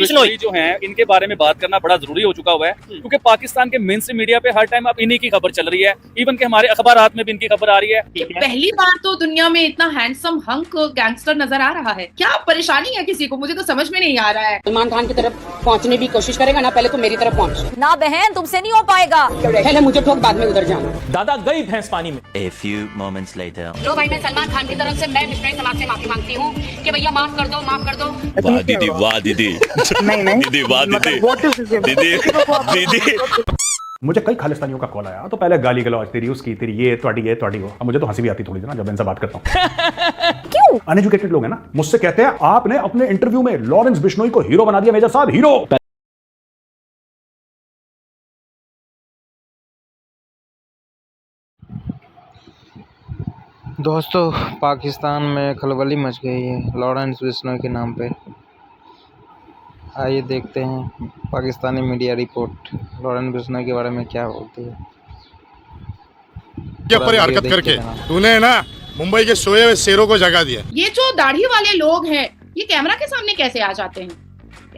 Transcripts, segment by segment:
बिश्नोई जो हैं इनके बारे में बात करना बड़ा जरूरी हो चुका हुआ है, क्योंकि पाकिस्तान के मेन स्ट्रीम मीडिया पे हर टाइम अब इन्हीं की खबर चल रही है, इवन के हमारे अखबारात में भी इनकी खबर आ रही है। पहली बार तो दुनिया में इतना हैंडसम हंक गैंगस्टर नजर आ रहा है, क्या परेशानी है किसी को, मुझे तो समझ में नहीं आ रहा है। सलमान खान की तरफ पहुंचने की कोशिश करेगा ना, पहले तो मेरी तरफ पहुंच। ना बहन, तुमसे नहीं हो पाएगा। पहले मुझे ठोक, बाद में उधर जाना। दादा गई भैंस पानी में। A few moments later. लो भाई, मैं सलमान खान की तरफ से मैं बिश्नोई समाज से माफी मांगती हूँ कि भैया माफ कर दो, माफ कर दो। वाह दीदी, वाह दीदी, दीदी वाह दीदी, दीदी। मुझे कई खालिस्तानियों का कॉल आया तो पहले गाली गलौज, तेरी उसकी, तेरी ये तुम्हारी वो। अब मुझे तो हंसी भी आती थोड़ी सी ना जब इनसे बात करता हूँ। क्यों? अनएजुकेटेड लोग हैं ना, मुझसे कहते हैं आपने अपने इंटरव्यू में लॉरेंस बिश्नोई को हीरो बना दिया मेजर साहब, हीरो। दोस्तों, पाकिस्तान में खलबली मच गई है लॉरेंस बिश्नोई के नाम पे। आइए देखते हैं Pakistani media report Lawrence Bishnoi के बारे में क्या बोलती है। क्या पर हरकत करके तूने ना मुंबई के सोए हुए शेरों को जगा दिया। ये जो दाढ़ी वाले लोग हैं, ये कैमरा के सामने कैसे आ जाते हैं?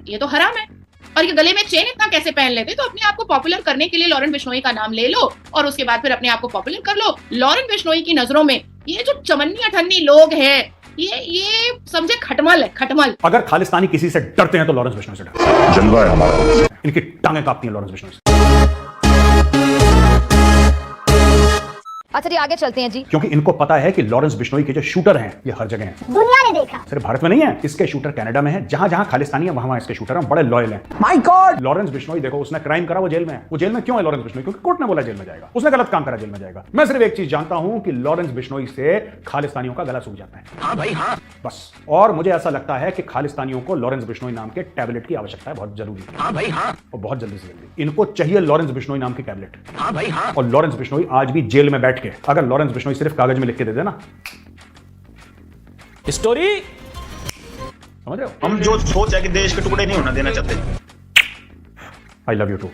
ये तो हराम है। और ये गले में चेन इतना कैसे पहन लेते? तो अपने आप को पॉपुलर करने के लिए लॉरेंस बिश्नोई का नाम ले लो और उसके बाद फिर अपने आप को पॉपुलर कर लो। लॉरेंस बिश्नोई की नजरों में ये जो चमन्नी अठन्नी लोग हैं, ये समझे खटमल है, खटमल। अगर खालिस्तानी किसी से डरते हैं तो लॉरेंस बिश्नोई से डरते हैं। जलवा है हमारा, इनकी टांगें कांपती हैं लॉरेंस बिश्नोई से। अच्छा जी, आगे चलते हैं जी। क्योंकि इनको पता है कि लॉरेंस बिश्नोई के जो शूटर हैं ये हर जगह हैं। दुनिया ने देखा, सिर्फ भारत में नहीं है, इसके शूटर कनाडा में हैं। जहां जहां खालिस्तानी है वहां इसके शूटर हैं, बड़े लॉयल हैं। माय गॉड, लॉरेंस बिश्नोई देखो, उसने क्राइम करा, वो जेल में है। वो जेल में क्यों है लॉरेंस बिश्नोई? क्योंकि कोर्ट ने बोला जेल में जाएगा। उसने गलत काम करा, जेल में जाएगा। मैं सिर्फ एक चीज जानता हूं कि लॉरेंस बिश्नोई से खालिस्तानियों का गला सूख जाता है। हाँ भाई हाँ, बस। और मुझे ऐसा लगता है कि खालिस्तानियों को लॉरेंस बिश्नोई नाम के टैबलेट की आवश्यकता है, बहुत जरूरी। हाँ भाई हाँ, और बहुत जल्दी से जल्दी इनको चाहिए लॉरेंस बिश्नोई नाम की टैबलेट। हाँ भाई हाँ। और लॉरेंस बिश्नोई आज भी जेल में बैठ के, अगर लॉरेंस बिश्नोई सिर्फ कागज में लिख के दे देना स्टोरी, समझ रहे हो? हम जो सोच है कि देश के टुकड़े नहीं होना देना चाहते। I love you too.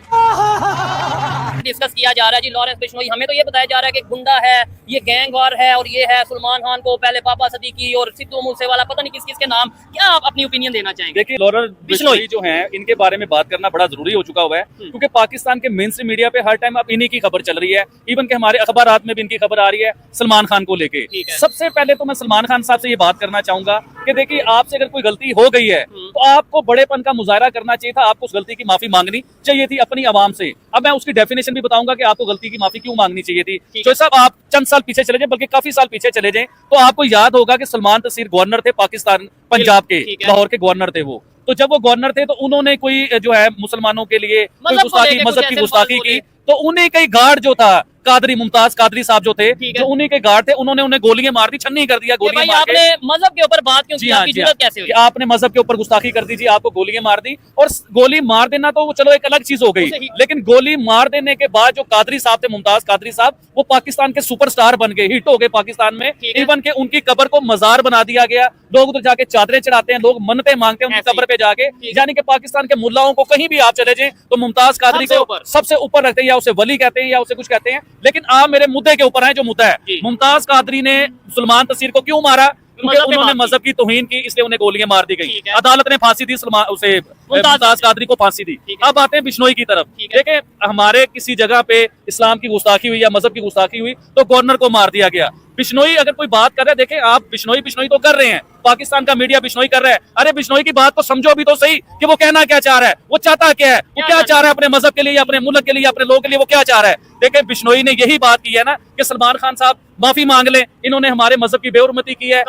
Discuss किया जा रहा है जी लॉरेंस बिश्नोई, हमें तो ये बताया जा रहा है कि गुंडा है, ये गैंगवार है, और ये है सलमान खान को पहले पापा सदीकी और सिद्धू मूसेवाला, पता नहीं किस किस के नाम। क्या आप अपनी ओपिनियन देना चाहेंगे? देखिए, लॉरेंस बिश्नोई जो हैं इनके बारे में बात करना बड़ा जरूरी हो चुका हुआ है, क्योंकि पाकिस्तान के मेन स्ट्रीम मीडिया पे हर टाइम अब इन्हीं की खबर चल रही है, इवन के हमारे अखबारात में भी इनकी खबर आ रही है सलमान खान को लेके। सबसे पहले तो मैं सलमान खान साहब से ये बात करना चाहूंगा कि देखिए, आपसे अगर कोई गलती हो गई है तो आपको बड़ेपन का मुजाहरा करना चाहिए था, आपको उस गलती की माफी मांगनी चाहिए थी अपनी आवाम से। अब मैं उसकी डेफिनेशन भी बताऊंगा कि आपको गलती की माफी क्यों मांगनी चाहिए थी। तो साहब, आप चंद साल पीछे चले जाएं, बल्कि काफी साल पीछे चले जाएं, तो आपको याद होगा कि सलमान तसीर गवर्नर थे पाकिस्तान, पंजाब के, लाहौर के गवर्नर थे वो। तो जब वो गवर्नर थे तो उन्होंने कोई जो है मुसलमानों के लिए मजहब की गुस्ताखी की, तो उन्हीं का गार्ड जो था कादरी, मुमताज कादरी साहब जो थे, जो उन्हीं के गार्ड थे, उन्होंने उन्हें गोलियां मार दी, छन्नी कर दिया गोलियां मार के। आपने मजहब के ऊपर बात क्यों की? आपकी जरूरत कैसे हुई? आपने मजहब के ऊपर गुस्ताखी कर दी जी, आपको गोलियां मार दी। और गोली मार देना तो चलो एक अलग चीज हो गई, लेकिन गोली मार देने के बाद जो कादरी साहब थे, मुमताज कादरी साहब, वो पाकिस्तान के सुपरस्टार बन गए, हिट हो गए पाकिस्तान में। इवन के उनकी कब्र को मजार बना दिया गया, लोग उधर जाके चादरें चढ़ाते हैं, लोग मन्नतें मांगते हैं उनकी कब्र पे जाके। यानी कि पाकिस्तान के मुल्लाओं को कहीं भी आप चले जाएं तो मुमताज कादरी को सबसे ऊपर रखते हैं, या उसे वली कहते हैं या उसे कुछ कहते हैं। लेकिन आप मेरे मुद्दे के ऊपर है, जो मुद्दा है, मुमताज कादरी ने सलमान तसीर को क्यों मारा? क्योंकि उन्होंने मजहब की तौहीन की, इसलिए उन्हें गोलियां मार दी गई। अदालत ने फांसी दी, उसे मुमताज कादरी को फांसी दी। अब आते हैं बिश्नोई की तरफ। देखिए, हमारे किसी जगह पे इस्लाम की गुस्ताखी हुई या मजहब की गुस्ताखी हुई तो गवर्नर को मार दिया गया। बिश्नोई अगर कोई बात कर रहा है, देखें आप, बिश्नोई तो कर रहे हैं, पाकिस्तान का मीडिया बिश्नोई कर रहा है। अरे बिश्नोई की बात को समझो भी तो सही कि वो कहना क्या चाह रहा है, वो चाहता क्या है, वो क्या चाह रहा है अपने मजहब के लिए, अपने मुल्क के लिए, अपने लोगों के लिए, वो क्या चाह रहा है। देखिए, बिश्नोई ने यही बात की है ना कि सलमान खान साहब माफी मांग लें, इन्होंने हमारे मजहब की बेहुरमती की है।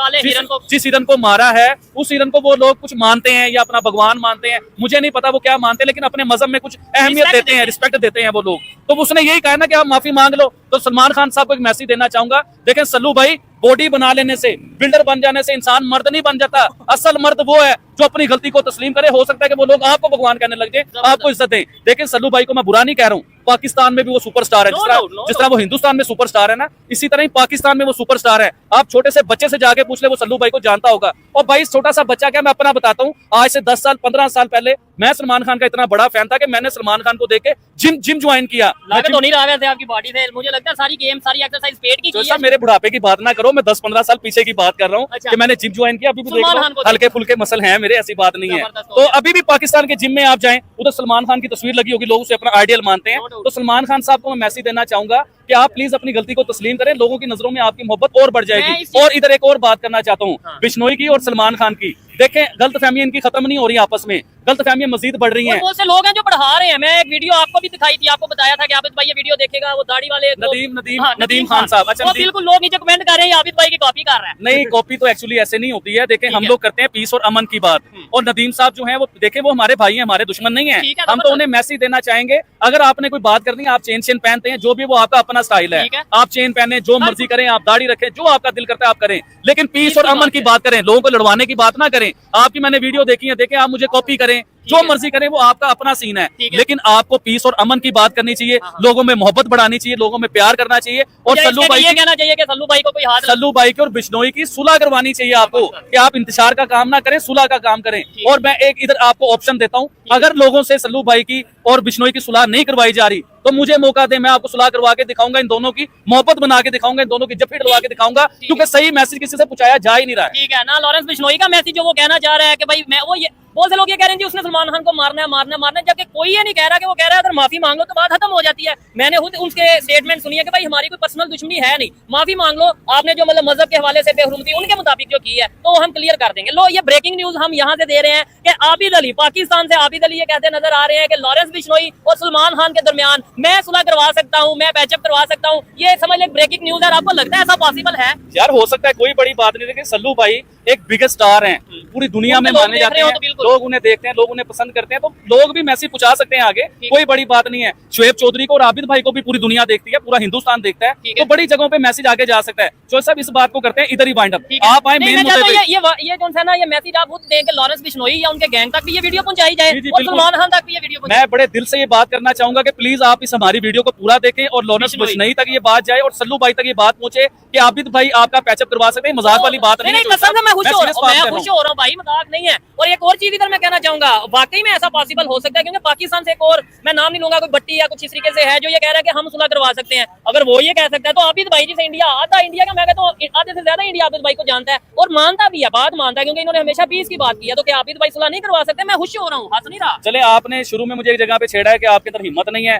जिस हिरन को मारा है, उस हिरन को वो लोग कुछ मानते हैं या अपना भगवान मानते हैं, मुझे नहीं पता वो क्या मानते हैं, लेकिन अपने मजहब में कुछ अहमियत देते हैं, रिस्पेक्ट देते हैं वो लोग। तो उसने यही कहा ना कि आप माफी मांग लो। तो सलमान खान साहब को एक मैसेज देना चाहूंगा, देखें सल्लू भाई, बॉडी बना लेने से, बिल्डर बन जाने से इंसान मर्द नहीं बन जाता। असल मर्द वो है जो अपनी गलती को तस्लीम करे। हो सकता है कि वो लोग आपको भगवान कहने लग जाए, आपको इज्जत दें। लेकिन सल्लू भाई को मैं बुरा नहीं कह रहा हूँ, पाकिस्तान में भी वो सुपरस्टार है, जिस तरह वो हिंदुस्तान में सुपरस्टार है ना, इसी तरह ही पाकिस्तान में वो सुपरस्टार है। आप छोटे से बच्चे से जाके पूछ ले, वो सल्लू भाई को जानता होगा। और भाई छोटा सा बच्चा क्या, मैं अपना बताता हूँ, आज से 10 साल 15 साल पहले मैं सलमान खान का इतना बड़ा फैन था कि मैंने सलमान खान को देख के जिम ज्वाइन किया। तो नहीं रहा वैसे आपकी बॉडी से, मुझे लगता है सारी गेम सारी एक्सरसाइज पेट की तो मेरे बुढ़ापे की बात ना करो, मैं 10-15 साल पीछे की बात कर रहा हूँ। अच्छा। कि मैंने जिम ज्वाइन किया, अभी भी देख रहा हूं, हल्के फुल्के मसल हैं मेरे, ऐसी बात नहीं है। तो अभी भी पाकिस्तान के जिम में आप जाएं, उधर सलमान खान की तस्वीर लगी होगी, लोग उसे अपना आइडियल मानते हैं। तो सलमान खान साहब को मैं मैसेज देना चाहूंगा कि आप प्लीज अपनी गलती को तस्लीम करें, लोगों की नजरों में आपकी मोहब्बत और बढ़ जाएगी। और इधर एक और बात करना चाहता हूँ, बिश्नोई की और सलमान खान की। देखें, गलतफहमी इनकी खत्म नहीं हो रही आपस में, गलतफहमियां मजीद बढ़ रही हैं। बहुत से लोग हैं जो पढ़ा रहे हैं। मैं एक वीडियो आपको भी दिखाई थी, आपको बताया था कि आबिद भाई ये वीडियो देखेगा, वो दाढ़ी वाले नदीम खान साहब। अच्छा, वो बिल्कुल लोग नीचे कमेंट कर रहे हैं आबिद भाई की कॉपी कर रहे हैं। नहीं, कॉपी तो एक्चुअली ऐसे नहीं होती है। देखें, हम लोग करते हैं पीस और अमन की बात, और नदीम साहब जो हैं वो देखें, वो हमारे भाई हैं, हमारे दुश्मन नहीं है। हम तो उन्हें मैसेज देना चाहेंगे, अगर आपने कोई बात करनी है, आप चेन पहनते हैं, जो भी वो आपका अपना स्टाइल है, आप चेन पहने, जो मर्जी करें, आप दाढ़ी रखें, जो आपका दिल करता है आप करें, लेकिन पीस और अमन की बात करें, लोगों को लड़वाने की बात ना करें। आपकी मैंने वीडियो देखी है, देखें, आप मुझे कॉपी करें, जो मर्जी करें, वो आपका अपना सीन है, लेकिन आपको पीस और अमन की बात करनी चाहिए, लोगों में मोहब्बत बढ़ानी चाहिए, लोगों में प्यार करना चाहिए। और सल्लू भाई ये कहना चाहिए कि सल्लू भाई को कोई हाथ, सल्लू भाई की और बिश्नोई की सुलह करवानी चाहिए आपको, कि आप इंतजार का काम ना करें, सुलह का काम करें। और मैं एक इधर आपको ऑप्शन देता हूं, अगर लोगों से सल्लू भाई की और बिश्नोई की सुलह नहीं करवाई जा रही, तो मुझे मौका दे, मैं आपको सुलह करवा के दिखाऊंगा, इन दोनों की मोहब्बत बना के दिखाऊंगा, इन दोनों की जफ्फी डलवा के दिखाऊंगा, क्योंकि सही मैसेज किसी से पूछाया जा ही नहीं रहा है। ठीक है ना, लॉरेंस बिश्नोई का मैसेज जो वो कहना चाह रहा है कि भाई मैं वो ये बहुत से लोग ये कह रहे हैं जी उसने सलमान खान को मारना है, जबकि कोई ये नहीं कह रहा कि वो कह रहा है अगर माफी मांग लो तो बात खत्म हो जाती है। मैंने खुद उसके स्टेटमेंट सुनी है कि भाई हमारी कोई पर्सनल दुश्मनी है नहीं, माफी मांग लो, आपने जो मतलब मजहब के हवाले से बेहुरमती उनके मुताबिक जो की है तो हम क्लियर कर देंगे। लो, ये ब्रेकिंग न्यूज हम यहाँ से दे रहे हैं कि आबिद अली, पाकिस्तान से आबिद अली ये कहते नजर आ रहे हैं कि लॉरेंस बिश्नोई और सलमान खान के दरमियान मैं सुलह करवा सकता हूँ, मैं पैचअप करवा सकता हूँ। ये समझ ले ब्रेकिंग न्यूज है। आपको लगता है ऐसा पॉसिबल है? यार हो सकता है, कोई बड़ी बात नहीं, लेकिन सल्लू भाई एक बिगेस्ट स्टार हैं, पूरी दुनिया में माने जाते हैं, लोग उन्हें देखते हैं, लोग उन्हें पसंद करते हैं, तो लोग भी मैसेज पहुंचा सकते हैं आगे, कोई बड़ी बात नहीं है। शोएब चौधरी को और आबिद भाई को भी पूरी दुनिया देखती है, पूरा हिंदुस्तान देखता है, तो बड़ी जगहों पे मैसेज आगे जा सकता है। जो सब इस बात को करते हैं, इधर ही वाइंड अप। आप आए मेन मुद्दे पे। ये कौन सा ना, ये मैसेज आप खुद देंगे लॉरेंस बिश्नोई या उनके गैंग तक भी ये वीडियो पहुंचाई जाए और सलमान खान तक भी ये वीडियो। मैं बड़े दिल से ये बात करना चाहूंगा कि प्लीज आप इस हमारी वीडियो को पूरा देखें और लॉरेंस बिश्नोई तक ये बात जाए और सल्लू भाई तक ये बात पहुंचे कि आबिद भाई आपका पैचअप करवा सकते हैं। मजाक वाली बात नहीं है, मैं खुश हो रहा हूँ भाई, मजाक नहीं है। और एक और चीज इधर मैं कहना चाहूंगा, वाकई में ऐसा पॉसिबल हो सकता है, क्योंकि पाकिस्तान से एक और, मैं नाम नहीं लूंगा, कोई भट्टी या कुछ इस तरीके से है जो ये कह रहा है कि हम सुलह करवा सकते हैं। अगर वो ये कह सकता है तो आबिद भाई जी से इंडिया आधा, इंडिया का मैं कहता हूँ आधे से ज्यादा इंडिया आबिद भाई को जानता है और मानता भी है, बात मानता है, क्योंकि इन्होंने हमेशा पीस की बात की है। तो क्या आबिद भाई सुलह नहीं करवा सकते? मैं खुश हो रहा हूँ, हंस नहीं रहा। चले, आपने शुरू में मुझे एक जगह पे छेड़ा है कि आपके अंदर हिम्मत नहीं है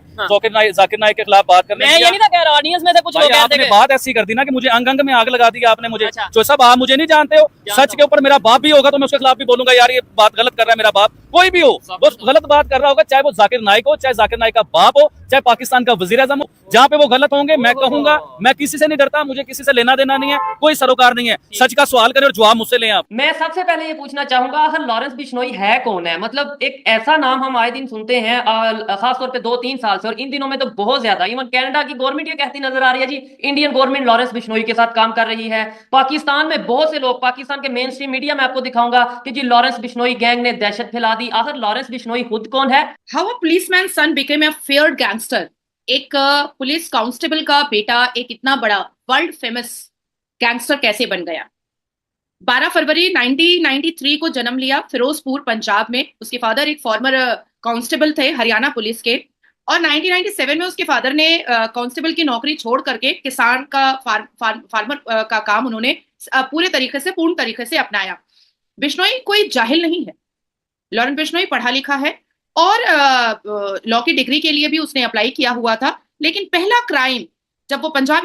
जाकिर नाइक के खिलाफ बात करने की। मैं ये नहीं था कह रहा, ऑडियंस में से कुछ लोग आपने बात ऐसी कर दी ना कि मुझे अंग अंग में आग लगा दी आपने मुझे। जो सब आप मुझे नहीं जानते हो, सच के ऊपर मेरा बाप भी होगा तो मैं उसके खिलाफ भी बोलूंगा, यार ये बात गलत कर रहा है मेरा बाप, कोई भी हो वो गलत बात कर रहा होगा, चाहे वो जाकिर नाइक हो, चाहे जाकिर नाइक का बाप हो, चाहे पाकिस्तान का वजीर आजम हो, जहाँ पे वो गलत होंगे मैं कहूंगा। मैं किसी से नहीं डरता, मुझे किसी से लेना देना नहीं है, कोई सरोकार नहीं है। सच का सवाल करें और जवाब मुझसे लें आप। मैं सबसे पहले ये पूछना चाहूंगा, आखिर लॉरेंस बिश्नोई है कौन है? मतलब एक ऐसा नाम हम आए दिन सुनते हैं, खासतौर पे 2-3 साल से, और इन दिनों में तो बहुत ज्यादा। इवन कनाडा की गवर्नमेंट ये कहती नजर आ रही है जी, इंडियन गवर्नमेंट लॉरेंस बिश्नोई के साथ काम कर रही है। पाकिस्तान में बहुत से लोग, पाकिस्तान के मेन स्ट्रीम मीडिया में आपको दिखाऊंगा कि जी लॉरेंस बिश्नोई गैंग ने दहशत फैला दी। आखिर लॉरेंस बिश्नोई खुद कौन है? How a policeman son became a feared gangster. एक पुलिस कांस्टेबल का बेटा एक इतना बड़ा वर्ल्ड फेमस गैंगस्टर कैसे बन गया? 12 फरवरी 1993 को जन्म लिया फिरोजपुर पंजाब में। उसके फादर एक फॉर्मर कांस्टेबल थे हरियाणा पुलिस के, और 1997 में उसके फादर ने कांस्टेबल की नौकरी छोड़ करके किसान का फार्मर का काम उन्होंने पूर्ण तरीके से अपनाया। बिश्नोई कोई जाहिल नहीं है, लॉरेंस बिश्नोई पढ़ा लिखा है और लॉ की डिग्री के लिए भी उसने अप्लाई किया हुआ था। लेकिन पहला क्राइम जब वो पंजाब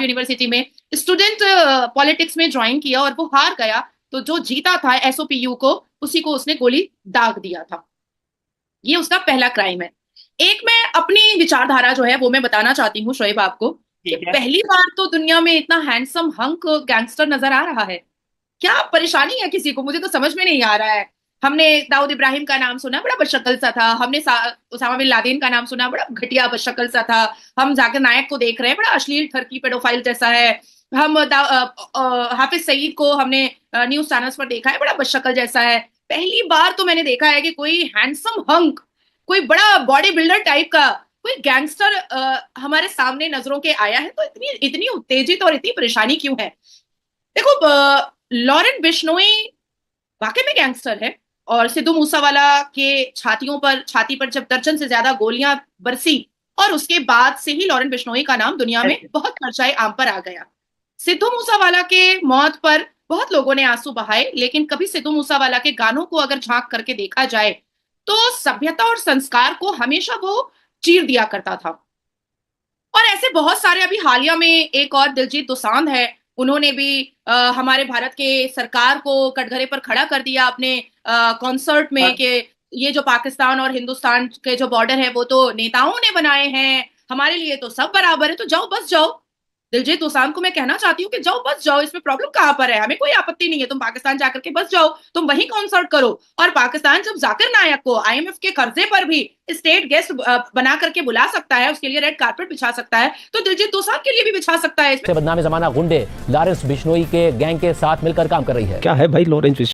यूनिवर्सिटी में स्टूडेंट पॉलिटिक्स में ज्वाइन किया और वो हार गया, तो जो जीता था SOPU को, उसी को उसने गोली दाग दिया था। ये उसका पहला क्राइम है। एक मैं अपनी विचारधारा जो है वो मैं बताना चाहती हूँ शोएब आपको, कि पहली बार तो दुनिया में इतना हैंडसम हंक गैंगस्टर नजर आ रहा है। क्या परेशानी है किसी को? मुझे तो समझ में नहीं आ रहा है। हमने दाऊद इब्राहिम का नाम सुना, बड़ा बदशक्ल सा था। हमने उसामा बिन लादेन का नाम सुना, बड़ा घटिया बदशक्ल सा था। हम जाकिर नायक को देख रहे हैं, बड़ा अश्लील ठरकी पेडोफाइल जैसा है। हम हाफिज सईद को हमने न्यूज चैनल्स पर देखा है, बड़ा बदशक्ल जैसा है। पहली बार तो मैंने देखा है कि कोई हैंडसम हंक कोई बड़ा बॉडी बिल्डर टाइप का कोई गैंगस्टर हमारे सामने नजरों के आया है, तो इतनी इतनी उत्तेजित और इतनी परेशानी क्यों है? देखो, लॉरेन बिश्नोई वाकई में गैंगस्टर है, और सिद्धू मूसावाला के छाती पर जब दर्जन से ज्यादा गोलियां बरसी, और उसके बाद से ही लॉरेन बिश्नोई का नाम दुनिया में बहुत चर्चाए आम पर आ गया। सिद्धू मूसावाला के मौत पर बहुत लोगों ने आंसू बहाए, लेकिन कभी सिद्धू मूसावाला के गानों को अगर झांक करके देखा जाए तो सभ्यता और संस्कार को हमेशा वो चीर दिया करता था। और ऐसे बहुत सारे, अभी हालिया में एक और दिलजीत दोसांझ है, उन्होंने भी हमारे भारत के सरकार को कटघरे पर खड़ा कर दिया अपने कॉन्सर्ट में कि ये जो पाकिस्तान और हिंदुस्तान के जो बॉर्डर है वो तो नेताओं ने बनाए हैं, हमारे लिए तो सब बराबर है, तो जाओ बस जाओ। दिलजीत दोसांझ को मैं कहना चाहती हूँ कि जाओ बस जाओ, इसमें प्रॉब्लम कहाँ पर है? हमें कोई आपत्ति नहीं है, तुम पाकिस्तान जाकर के बस जाओ, तुम वहीं कॉन्सर्ट करो। और पाकिस्तान जब जाकिर नायक को IMF के कर्जे पर भी स्टेट गेस्ट बना करके बुला सकता है, उसके लिए रेड कारपेट बिछा सकता है, तो दिलजीत दोसांझ के लिए भी बिछा सकता है। बदनाम जमाना गुंडे लॉरेंस बिश्नोई के गैंग के साथ मिलकर काम कर रही है। क्या है भाई लॉरेंस